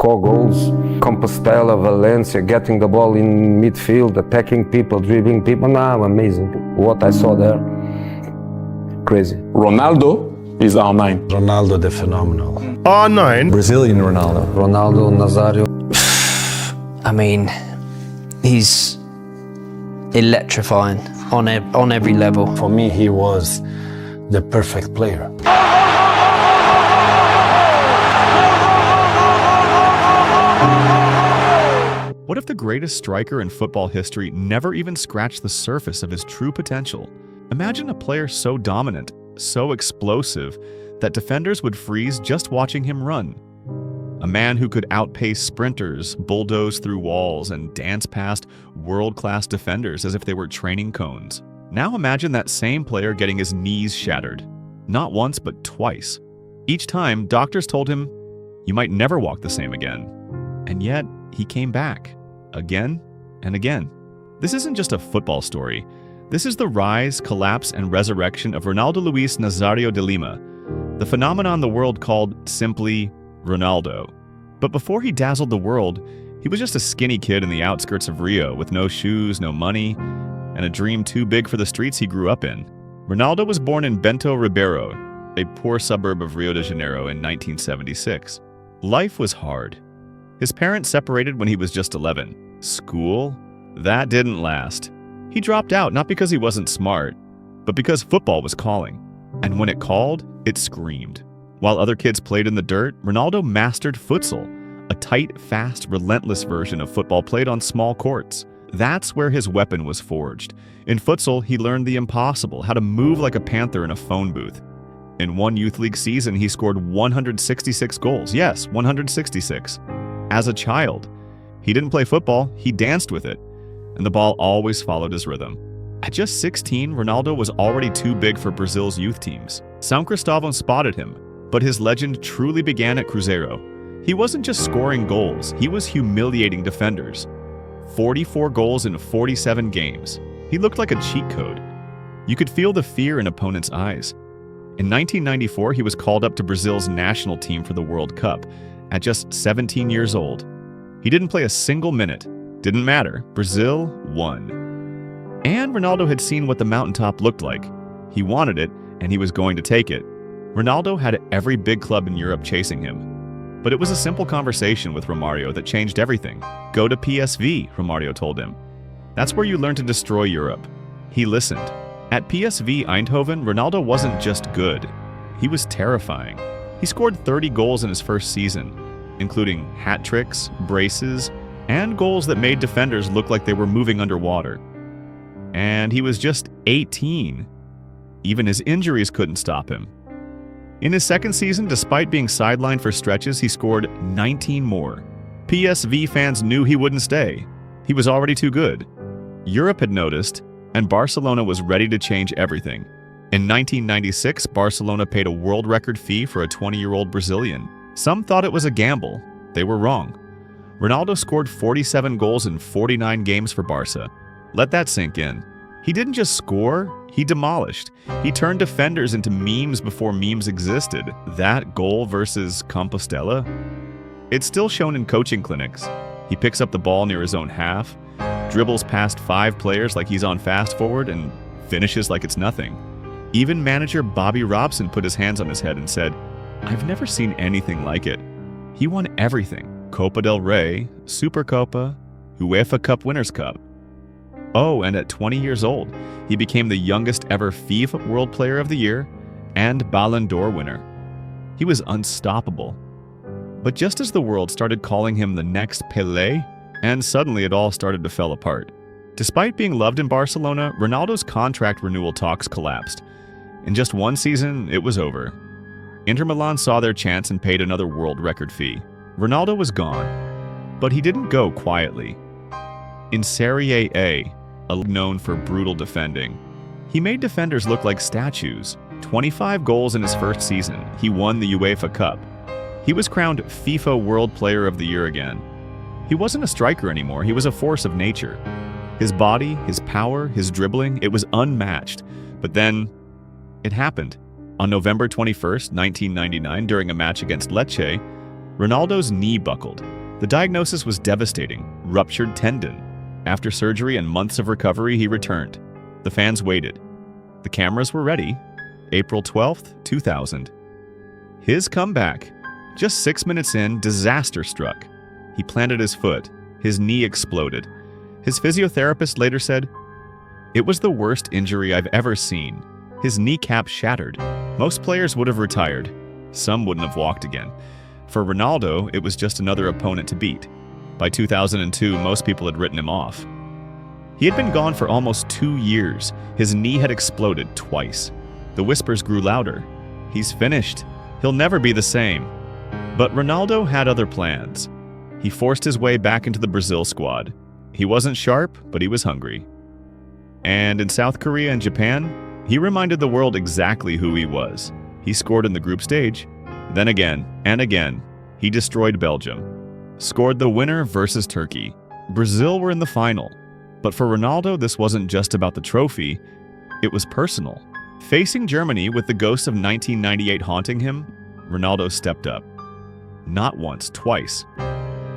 Core goals, Compostela, Valencia, getting the ball in midfield, attacking people, dribbling people. Nah, amazing. What I saw there, crazy. Ronaldo is R9. Ronaldo the phenomenal. R9. Brazilian Ronaldo. Ronaldo Nazario. I mean, he's electrifying on every level. For me, he was the perfect player. What if the greatest striker in football history never even scratched the surface of his true potential? Imagine a player so dominant, so explosive, that defenders would freeze just watching him run. A man who could outpace sprinters, bulldoze through walls, and dance past world-class defenders as if they were training cones. Now imagine that same player getting his knees shattered. Not once, but twice. Each time, doctors told him, "You might never walk the same again." And yet, he came back. Again and again. This isn't just a football story. This is the rise, collapse, and resurrection of Ronaldo Luís Nazario de Lima, the phenomenon the world called simply Ronaldo. But before he dazzled the world, he was just a skinny kid in the outskirts of Rio with no shoes, no money, and a dream too big for the streets he grew up in. Ronaldo was born in Bento Ribeiro, a poor suburb of Rio de Janeiro, in 1976. Life was hard. His parents separated when he was just 11. School? That didn't last. He dropped out not because he wasn't smart, but because football was calling. And when it called, it screamed. While other kids played in the dirt, Ronaldo mastered futsal, a tight, fast, relentless version of football played on small courts. That's where his weapon was forged. In futsal, he learned the impossible, how to move like a panther in a phone booth. In one youth league season, he scored 166 goals. Yes, 166. As a child, he didn't play football, he danced with it, and the ball always followed his rhythm. At just 16, Ronaldo was already too big for Brazil's youth teams. São Cristóvão spotted him, but his legend truly began at Cruzeiro. He wasn't just scoring goals, he was humiliating defenders. 44 goals in 47 games. He looked like a cheat code. You could feel the fear in opponents' eyes. In 1994, he was called up to Brazil's national team for the World Cup. At just 17 years old. He didn't play a single minute. Didn't matter. Brazil won. And Ronaldo had seen what the mountaintop looked like. He wanted it, and he was going to take it. Ronaldo had every big club in Europe chasing him. But it was a simple conversation with Romario that changed everything. Go to PSV, Romario told him. That's where you learn to destroy Europe. He listened. At PSV Eindhoven, Ronaldo wasn't just good. He was terrifying. He scored 30 goals in his first season, including hat tricks, braces, and goals that made defenders look like they were moving underwater. And he was just 18. Even his injuries couldn't stop him. In his second season, despite being sidelined for stretches, he scored 19 more. PSV fans knew he wouldn't stay. He was already too good. Europe had noticed, and Barcelona was ready to change everything. In 1996, Barcelona paid a world record fee for a 20-year-old Brazilian. Some thought it was a gamble. They were wrong. Ronaldo scored 47 goals in 49 games for Barca. Let that sink in. He didn't just score, he demolished. He turned defenders into memes before memes existed. That goal versus Compostela? It's still shown in coaching clinics. He picks up the ball near his own half, dribbles past 5 players like he's on fast forward, and finishes like it's nothing. Even manager Bobby Robson put his hands on his head and said, "I've never seen anything like it." He won everything. Copa del Rey, Supercopa, UEFA Cup Winners' Cup. Oh, and at 20 years old, he became the youngest ever FIFA World Player of the Year and Ballon d'Or winner. He was unstoppable. But just as the world started calling him the next Pelé, and suddenly it all started to fall apart. Despite being loved in Barcelona, Ronaldo's contract renewal talks collapsed. In just one season, it was over. Inter Milan saw their chance and paid another world record fee. Ronaldo was gone, but he didn't go quietly. In Serie A, a league known for brutal defending, he made defenders look like statues. 25 goals in his first season, he won the UEFA Cup. He was crowned FIFA World Player of the Year again. He wasn't a striker anymore, he was a force of nature. His body, his power, his dribbling, it was unmatched. But then, it happened. On November 21st, 1999, during a match against Lecce, Ronaldo's knee buckled. The diagnosis was devastating: ruptured tendon. After surgery and months of recovery, he returned. The fans waited. The cameras were ready. April 12th, 2000. His comeback. Just 6 minutes in, disaster struck. He planted his foot. His knee exploded. His physiotherapist later said, "It was the worst injury I've ever seen. His kneecap shattered. Most players would have retired. Some wouldn't have walked again. For Ronaldo, it was just another opponent to beat. By 2002, most people had written him off." He had been gone for almost 2 years. His knee had exploded twice. The whispers grew louder. He's finished. He'll never be the same. But Ronaldo had other plans. He forced his way back into the Brazil squad. He wasn't sharp, but he was hungry. And in South Korea and Japan, he reminded the world exactly who he was. He scored in the group stage. Then again, and again, he destroyed Belgium. Scored the winner versus Turkey. Brazil were in the final. But for Ronaldo, this wasn't just about the trophy. It was personal. Facing Germany with the ghost of 1998 haunting him, Ronaldo stepped up. Not once, twice.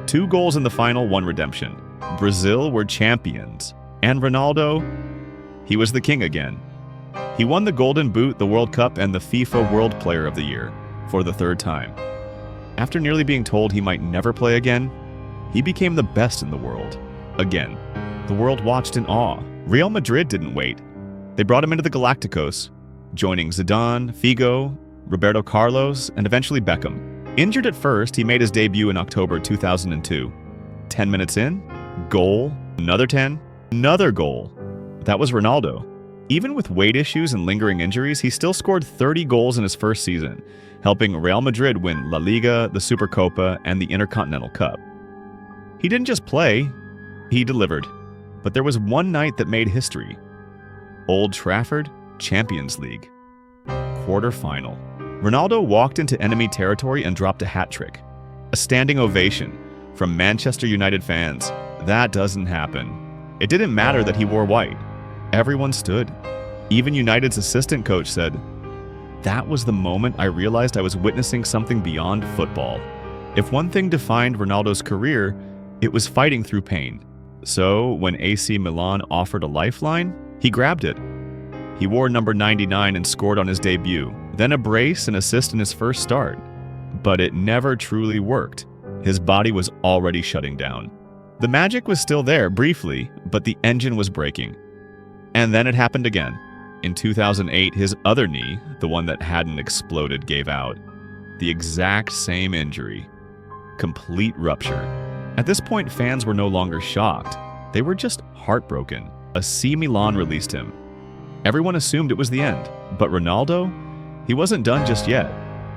2 goals in the final, 1 redemption. Brazil were champions. And Ronaldo, he was the king again. He won the Golden Boot, the World Cup, and the FIFA World Player of the Year for the 3rd time. After nearly being told he might never play again, he became the best in the world. Again. The world watched in awe. Real Madrid didn't wait. They brought him into the Galacticos, joining Zidane, Figo, Roberto Carlos, and eventually Beckham. Injured at first, he made his debut in October 2002. 10 minutes in, goal, another 10, another goal. That was Ronaldo. Even with weight issues and lingering injuries, he still scored 30 goals in his first season, helping Real Madrid win La Liga, the Supercopa, and the Intercontinental Cup. He didn't just play, he delivered. But there was one night that made history. Old Trafford, Champions League. Quarter-final. Ronaldo walked into enemy territory and dropped a hat trick. A standing ovation from Manchester United fans. That doesn't happen. It didn't matter that he wore white. Everyone stood. Even United's assistant coach said, "That was the moment I realized I was witnessing something beyond football." If one thing defined Ronaldo's career, it was fighting through pain. So, when AC Milan offered a lifeline, he grabbed it. He wore number 99 and scored on his debut, then a brace and assist in his first start. But it never truly worked. His body was already shutting down. The magic was still there briefly, but the engine was breaking. And then it happened again. In 2008, his other knee, the one that hadn't exploded, gave out. The exact same injury. Complete rupture. At this point, fans were no longer shocked. They were just heartbroken. AC Milan released him. Everyone assumed it was the end. But Ronaldo? He wasn't done just yet.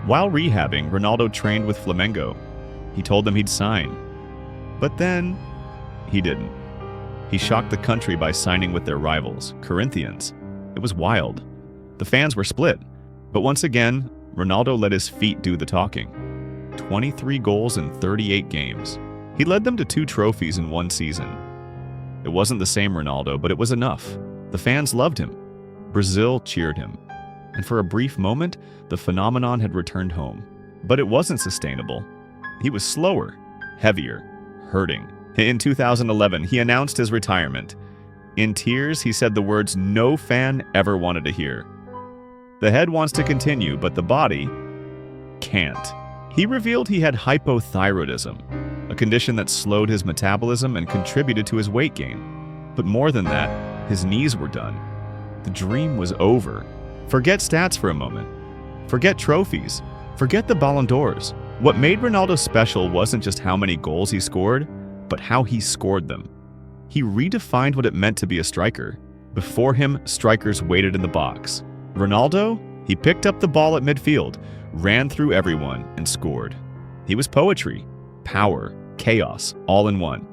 While rehabbing, Ronaldo trained with Flamengo. He told them he'd sign. But then, he didn't. He shocked the country by signing with their rivals, Corinthians. It was wild. The fans were split. But once again, Ronaldo let his feet do the talking. 23 goals in 38 games. He led them to 2 trophies in 1 season. It wasn't the same Ronaldo, but it was enough. The fans loved him. Brazil cheered him. And for a brief moment, the phenomenon had returned home. But it wasn't sustainable. He was slower, heavier, hurting. In 2011, he announced his retirement. In tears, he said the words no fan ever wanted to hear. The head wants to continue, but the body can't. He revealed he had hypothyroidism, a condition that slowed his metabolism and contributed to his weight gain. But more than that, his knees were done. The dream was over. Forget stats for a moment. Forget trophies. Forget the Ballon d'Ors. What made Ronaldo special wasn't just how many goals he scored, but how he scored them. He redefined what it meant to be a striker. Before him, strikers waited in the box. Ronaldo? He picked up the ball at midfield, ran through everyone, and scored. He was poetry, power, chaos, all in one.